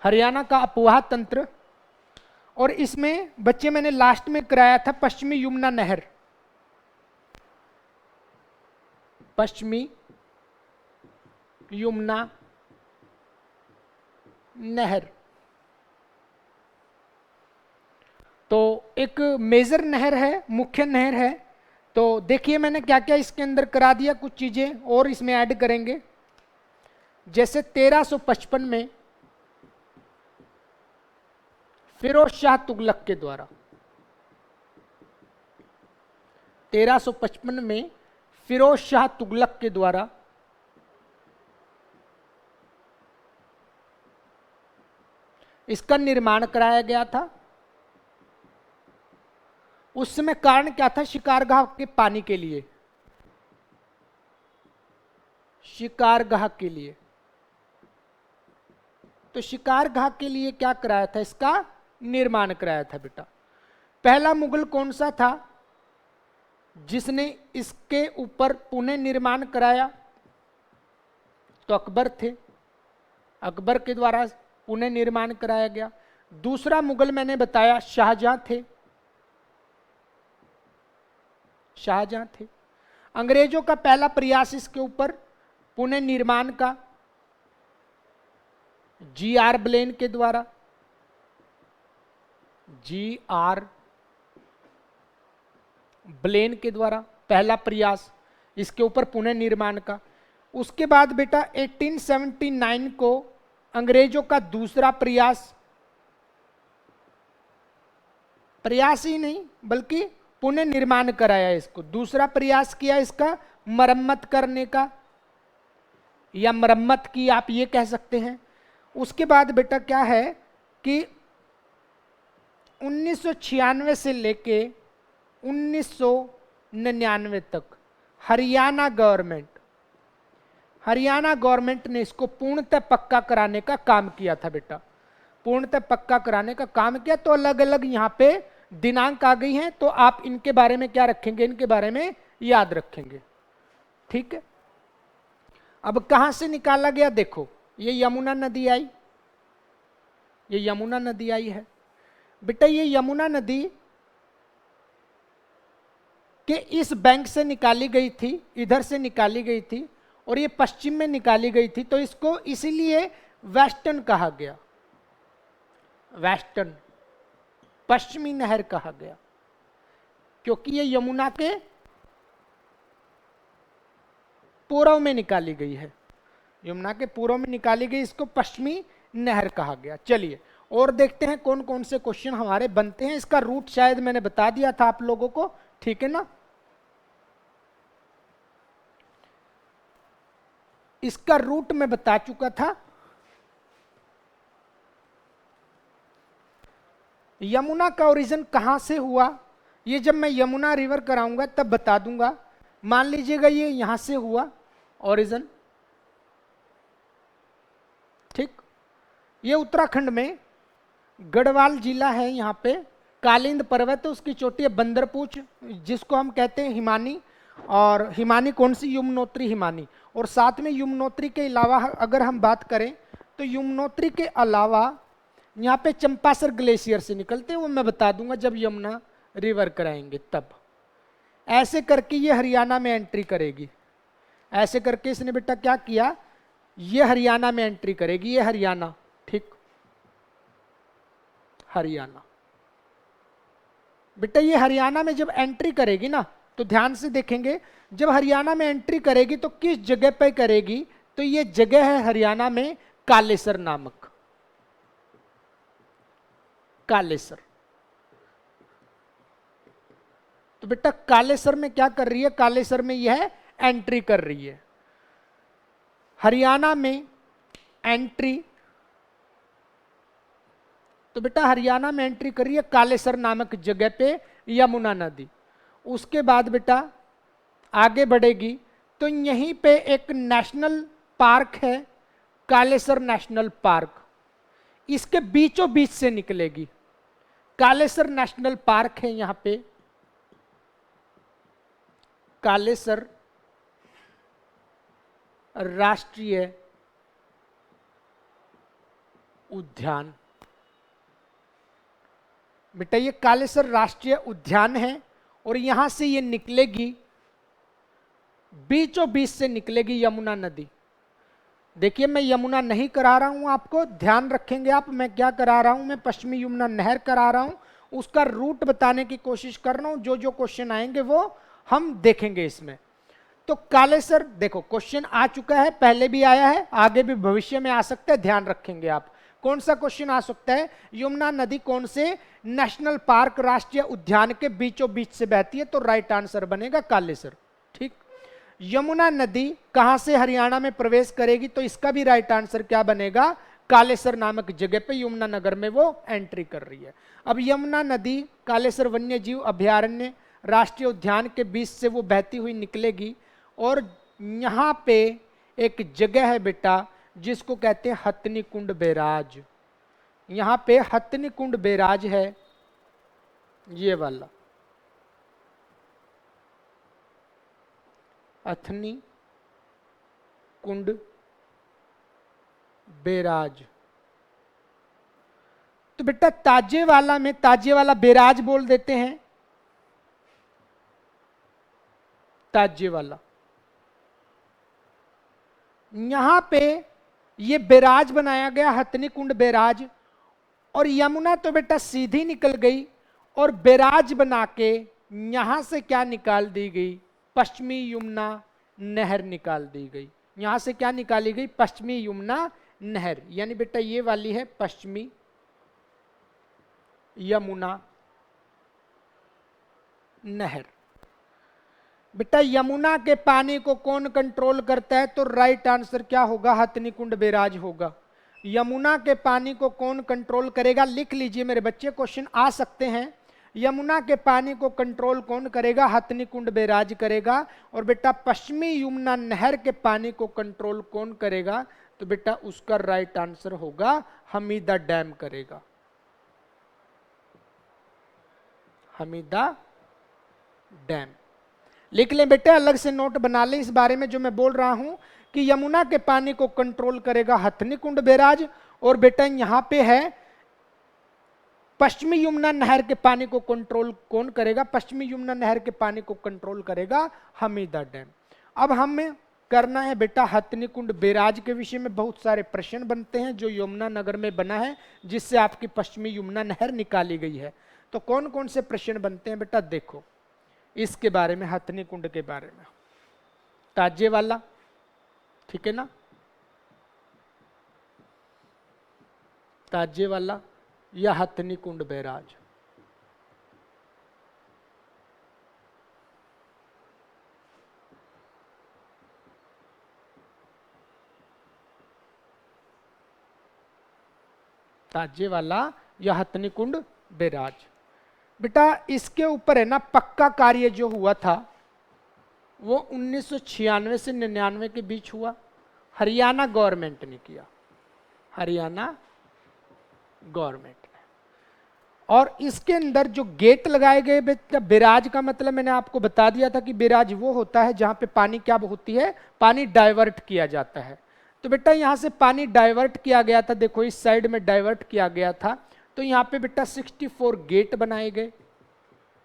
हरियाणा का अपवाह तंत्र। और इसमें बच्चे मैंने लास्ट में कराया था पश्चिमी यमुना नहर, पश्चिमी यमुना नहर। तो एक मेजर नहर है, मुख्य नहर है। तो देखिए मैंने क्या क्या इसके अंदर करा दिया, कुछ चीजें और इसमें ऐड करेंगे। जैसे 1355 में फिरोज शाह तुगलक के द्वारा, 1355 में फिरोज शाह तुगलक के द्वारा इसका निर्माण कराया गया था। उस समय कारण क्या था? शिकारगाह के पानी के लिए, शिकारगाह के लिए। तो शिकारगाह के लिए क्या कराया था? इसका निर्माण कराया था बेटा। पहला मुगल कौन सा था जिसने इसके ऊपर पुनः निर्माण कराया? तो अकबर थे, अकबर के द्वारा पुनः निर्माण कराया गया। दूसरा मुगल मैंने बताया शाहजहां थे, शाहजहां थे। अंग्रेजों का पहला प्रयास इसके ऊपर पुनः निर्माण का जी.आर. ब्लेन के द्वारा, जी.आर. ब्लेन के द्वारा पहला प्रयास इसके ऊपर पुनः निर्माण का। उसके बाद बेटा 1879 को अंग्रेजों का दूसरा प्रयास, प्रयास ही नहीं बल्कि पुनः निर्माण कराया इसको। दूसरा प्रयास किया इसका मरम्मत करने का, या मरम्मत की आप ये कह सकते हैं। उसके बाद बेटा क्या है कि 1996 से लेके 1999 तक हरियाणा गवर्नमेंट ने इसको पूर्णतः पक्का कराने का काम किया था बेटा, पूर्णतः पक्का कराने का काम किया। तो अलग अलग यहाँ पे दिनांक आ गई हैं, तो आप इनके बारे में क्या रखेंगे? इनके बारे में याद रखेंगे, ठीक है। अब कहां से निकाला गया? देखो ये यमुना नदी आई, ये यमुना नदी आई है बेटा। ये यमुना नदी के इस बैंक से निकाली गई थी, इधर से निकाली गई थी, और ये पश्चिम में निकाली गई थी। तो इसको इसीलिए वेस्टर्न कहा गया, वेस्टर्न, पश्चिमी नहर कहा गया, क्योंकि ये यमुना के पूर्व में निकाली गई है, यमुना के पूर्व में निकाली गई, इसको पश्चिमी नहर कहा गया। चलिए और देखते हैं कौन कौन से क्वेश्चन हमारे बनते हैं। इसका रूट शायद मैंने बता दिया था आप लोगों को, ठीक है ना। इसका रूट मैं बता चुका था। यमुना का ओरिजिन कहां से हुआ, ये जब मैं यमुना रिवर कराऊंगा तब बता दूंगा। मान लीजिएगा ये यहां से हुआ ओरिजिन, ठीक। ये उत्तराखंड में गढ़वाल जिला है, यहाँ पे कालिंद पर्वत, उसकी चोटी है बंदरपूछ, जिसको हम कहते हैं हिमानी। और हिमानी कौन सी? यमुनोत्री हिमानी। और साथ में यमुनोत्री के अलावा अगर हम बात करें तो यमुनोत्री के अलावा यहाँ पे चंपासर ग्लेशियर से निकलते हैं, वो मैं बता दूंगा जब यमुना रिवर कराएंगे तब। ऐसे करके ये हरियाणा में एंट्री करेगी, ऐसे करके इसने बेटा क्या किया, ये हरियाणा में एंट्री करेगी, ये हरियाणा, ठीक, हरियाणा। बेटा ये हरियाणा में जब एंट्री करेगी ना, तो ध्यान से देखेंगे, जब हरियाणा में एंट्री करेगी तो किस जगह पे करेगी? तो ये जगह है हरियाणा में कालेसर नामक, कालेसर। तो बेटा कालेसर में क्या कर रही है? कालेसर में यह एंट्री कर रही है, हरियाणा में एंट्री। तो बेटा हरियाणा में एंट्री कर रही है कालेसर नामक जगह पे यमुना नदी। उसके बाद बेटा आगे बढ़ेगी तो यहीं पे एक नेशनल पार्क है, कालेसर नेशनल पार्क, इसके बीचों बीच से निकलेगी। कालेसर नेशनल पार्क है यहां पे, कालेसर राष्ट्रीय उद्यान। बेटा ये कालेसर राष्ट्रीय उद्यान है और यहां से ये निकलेगी, बीचों बीच से निकलेगी यमुना नदी। देखिए मैं यमुना नहीं करा रहा हूं आपको, ध्यान रखेंगे आप, मैं क्या करा रहा हूं, मैं पश्चिमी यमुना नहर करा रहा हूं, उसका रूट बताने की कोशिश कर रहा हूं। जो जो क्वेश्चन आएंगे वो हम देखेंगे इसमें। तो कालेसर देखो क्वेश्चन आ चुका है, पहले भी आया है, आगे भी भविष्य में आ सकता है, ध्यान रखेंगे आप। कौन सा क्वेश्चन आ सकता है, यमुना नदी कौन से नेशनल पार्क राष्ट्रीय उद्यान के बीचों बीच से बहती है, तो राइट आंसर बनेगा कालेसर। ठीक, यमुना नदी कहां से हरियाणा में प्रवेश करेगी, तो इसका भी राइट आंसर क्या बनेगा, कालेसर नामक जगह पे यमुना नगर में वो एंट्री कर रही है। अब यमुना नदी कालेसर वन्य जीव अभयारण्य राष्ट्रीय उद्यान के बीच से वो बहती हुई निकलेगी और यहां पे एक जगह है बेटा जिसको कहते हैं हथनी कुंड बैराज। यहां पे हथनी कुंड बैराज है, ये वाला हथनी कुंड बैराज। तो बेटा ताजेवाला में ताजेवाला बैराज बोल देते हैं, ताजेवाला। यहां पे ये बैराज बनाया गया, हथनी कुंड बैराज, और यमुना तो बेटा सीधी निकल गई और बैराज बना के यहां से क्या निकाल दी गई, पश्चिमी यमुना नहर निकाल दी गई। यहां से क्या निकाली गई, पश्चिमी यमुना नहर, यानी बेटा ये वाली है पश्चिमी यमुना नहर। बेटा यमुना के पानी को कौन कंट्रोल करता है, तो राइट आंसर क्या होगा, हथनी कुंड बैराज होगा। यमुना के पानी को कौन कंट्रोल करेगा, लिख लीजिए मेरे बच्चे, क्वेश्चन आ सकते हैं। यमुना के पानी को कंट्रोल कौन करेगा, हथनी कुंड बैराज करेगा। और बेटा पश्चिमी यमुना नहर के पानी को कंट्रोल कौन करेगा, तो बेटा उसका राइट आंसर होगा हमीदा डैम करेगा, हमीदा डैम। लिख लें बेटे, अलग से नोट बना लें इस बारे में जो मैं बोल रहा हूं कि यमुना के पानी को कंट्रोल करेगा हथनी कुंड बैराज, और बेटा यहां पे है पश्चिमी यमुना नहर के पानी को कंट्रोल कौन करेगा, पश्चिमी यमुना नहर के पानी को कंट्रोल करेगा हमीदा डैम। अब हमें करना है बेटा हथनी कुंड बैराज के विषय में बहुत सारे प्रश्न बनते हैं जो यमुना नगर में बना है, जिससे आपकी पश्चिमी यमुना नहर निकाली गई है। तो कौन कौन से प्रश्न बनते हैं बेटा, देखो इसके बारे में, हथनी कुंड के बारे में, ताजेवाला, ठीक है ना, ताजेवाला या हथनी कुंड बैराज। ताजेवाला या हथनी कुंड बैराज। बेटा इसके ऊपर है ना पक्का कार्य जो हुआ था वो 1996 से 99 के बीच हुआ, हरियाणा गवर्नमेंट ने किया, हरियाणा गवर्नमेंट ने। और इसके अंदर जो गेट लगाए गए, बैराज का मतलब मैंने आपको बता दिया था कि बैराज वो होता है जहां पे पानी क्या होती है, पानी डाइवर्ट किया जाता है। तो बेटा यहां से पानी डाइवर्ट किया गया था, देखो इस साइड में डाइवर्ट किया गया था। तो यहाँ पे बेटा 64 गेट बनाए गए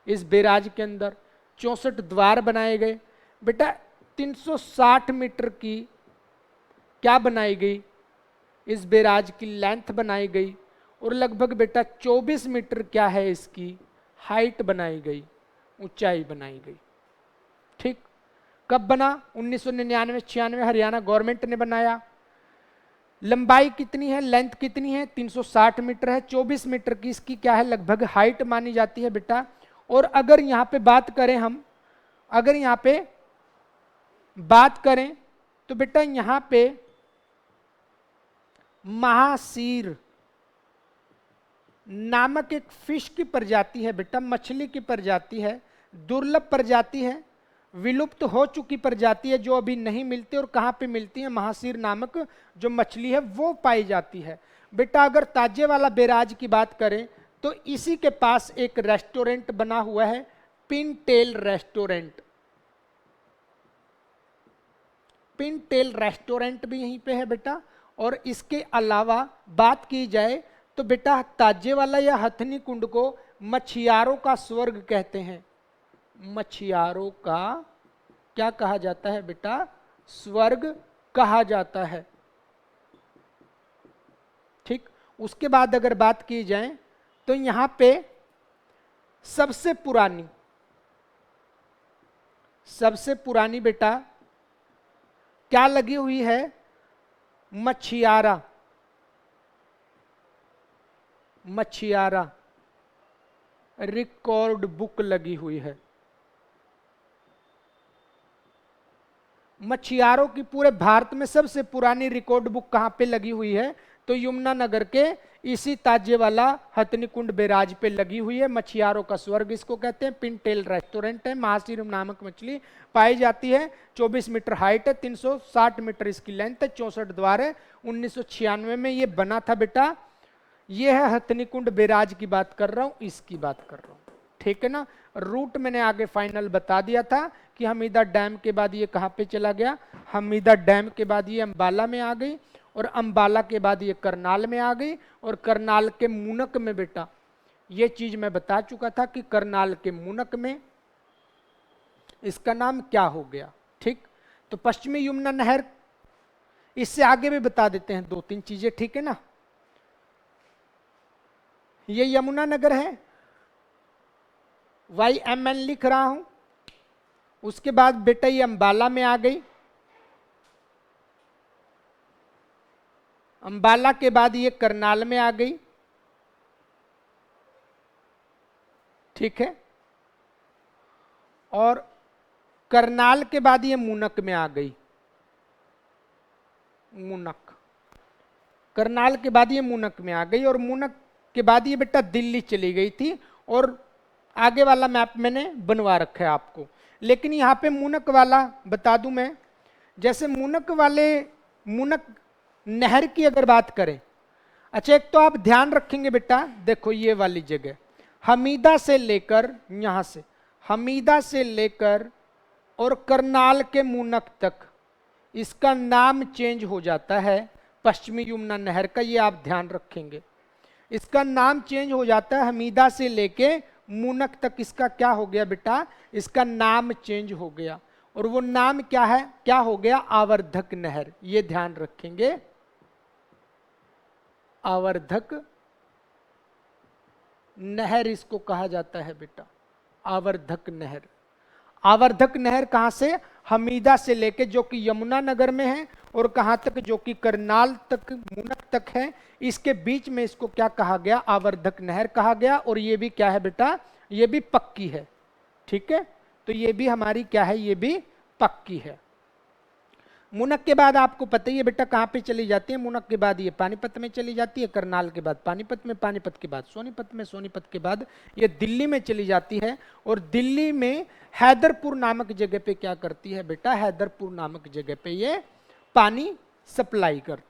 इस बैराज के अंदर, 64 द्वार बनाए गए। बेटा 360 मीटर की क्या बनाई गई, इस बैराज की लेंथ बनाई गई, और लगभग बेटा 24 मीटर क्या है इसकी हाइट बनाई गई, ऊंचाई बनाई गई। ठीक, कब बना, 1999-96 हरियाणा गवर्नमेंट ने बनाया। लंबाई कितनी है, लेंथ कितनी है, 360 मीटर है, 24 मीटर की इसकी क्या है लगभग हाइट मानी जाती है बेटा। और अगर यहां पे बात करें हम, अगर यहां पे बात करें तो बेटा यहां पे महासीर नामक एक फिश की प्रजाति है बेटा, मछली की प्रजाति है, दुर्लभ प्रजाति है, विलुप्त हो चुकी प्रजाति है, जो अभी नहीं मिलती। और कहां पे मिलती है, महासीर नामक जो मछली है वो पाई जाती है बेटा। अगर ताजेवाला बैराज की बात करें तो इसी के पास एक रेस्टोरेंट बना हुआ है, पिनटेल रेस्टोरेंट, पिनटेल रेस्टोरेंट भी यहीं पे है बेटा। और इसके अलावा बात की जाए तो बेटा ताजेवाला या हथनी कुंड को मछियारों का स्वर्ग कहते हैं। मछियारों का क्या कहा जाता है बेटा? स्वर्ग कहा जाता है। ठीक, उसके बाद अगर बात की जाए तो यहां पे सबसे पुरानी बेटा क्या लगी हुई है? मछियारा रिकॉर्ड बुक लगी हुई है। मछियारों की पूरे भारत में सबसे पुरानी रिकॉर्ड बुक कहां पे लगी हुई है? तो यमुनानगर के इसी ताजेवाला हथनी कुंड बैराज पे लगी हुई है। मछियारों का स्वर्ग इसको कहते हैं। पिनटेल रेस्टोरेंट है। महासीरम नामक मछली पाई जाती है। 24 मीटर हाइट है, 360 मीटर इसकी लेंथ है, 64 द्वार है। 1996 में ये बना था बेटा। ये है हथनी कुंड बैराज की बात कर रहा हूं, इसकी बात कर रहा हूं। ठीक है ना? रूट मैंने आगे फाइनल बता दिया था कि हमीदा डैम के बाद ये कहां पे चला गया? हमीदा डैम के बाद ये अंबाला में आ गई, और अंबाला के बाद ये करनाल में आ गई, और करनाल के मुनक में बेटा ये चीज मैं बता चुका था कि करनाल के मुनक में इसका नाम क्या हो गया। ठीक, तो पश्चिमी यमुना नहर, इससे आगे भी बता देते हैं 2-3 चीजें। ठीक है ना? ये यमुनानगर है, YMN लिख रहा हूं। उसके बाद बेटा ये अंबाला में आ गई। अंबाला के बाद ये करनाल में आ गई। ठीक है, और करनाल के बाद ये मुनक में आ गई। मुनक, करनाल के बाद ये मुनक में आ गई, और मुनक के बाद ये बेटा दिल्ली चली गई थी। और आगे वाला मैप मैंने बनवा रखा है आपको, लेकिन यहां पे मुनक वाला बता दूं मैं। जैसे मुनक नहर की अगर बात करें, अच्छा एक तो आप ध्यान रखेंगे बेटा, देखो ये वाली जगह हमीदा से लेकर, यहां से हमीदा से लेकर और करनाल के मुनक तक इसका नाम चेंज हो जाता है। पश्चिमी यमुना नहर का ये आप ध्यान रखेंगे, इसका नाम चेंज हो जाता है। हमीदा से लेके मुनक तक इसका क्या हो गया बेटा? इसका नाम चेंज हो गया, और वो नाम क्या है? क्या हो गया? आवर्धक नहर। ये ध्यान रखेंगे, आवर्धक नहर इसको कहा जाता है बेटा, आवर्धक नहर। आवर्धक नहर कहां से? हमीदा से लेके, जो कि यमुनानगर में है, और कहां तक? जो कि करनाल तक, मुनक तक है। इसके बीच में इसको क्या कहा गया? आवर्धक नहर कहा गया। और ये भी क्या है बेटा? ये भी पक्की है। ठीक है, तो ये भी हमारी क्या है? ये भी पक्की है। मुनक के बाद आपको पता ही है बेटा कहां पे चली जाती है? मुनक के बाद ये पानीपत में चली जाती है, करनाल के बाद पानीपत में, पानीपत के बाद सोनीपत में, सोनीपत के बाद ये दिल्ली में चली जाती है। और दिल्ली में हैदरपुर नामक जगह पे क्या करती है बेटा? हैदरपुर नामक जगह पे ये पानी सप्लाई करती है।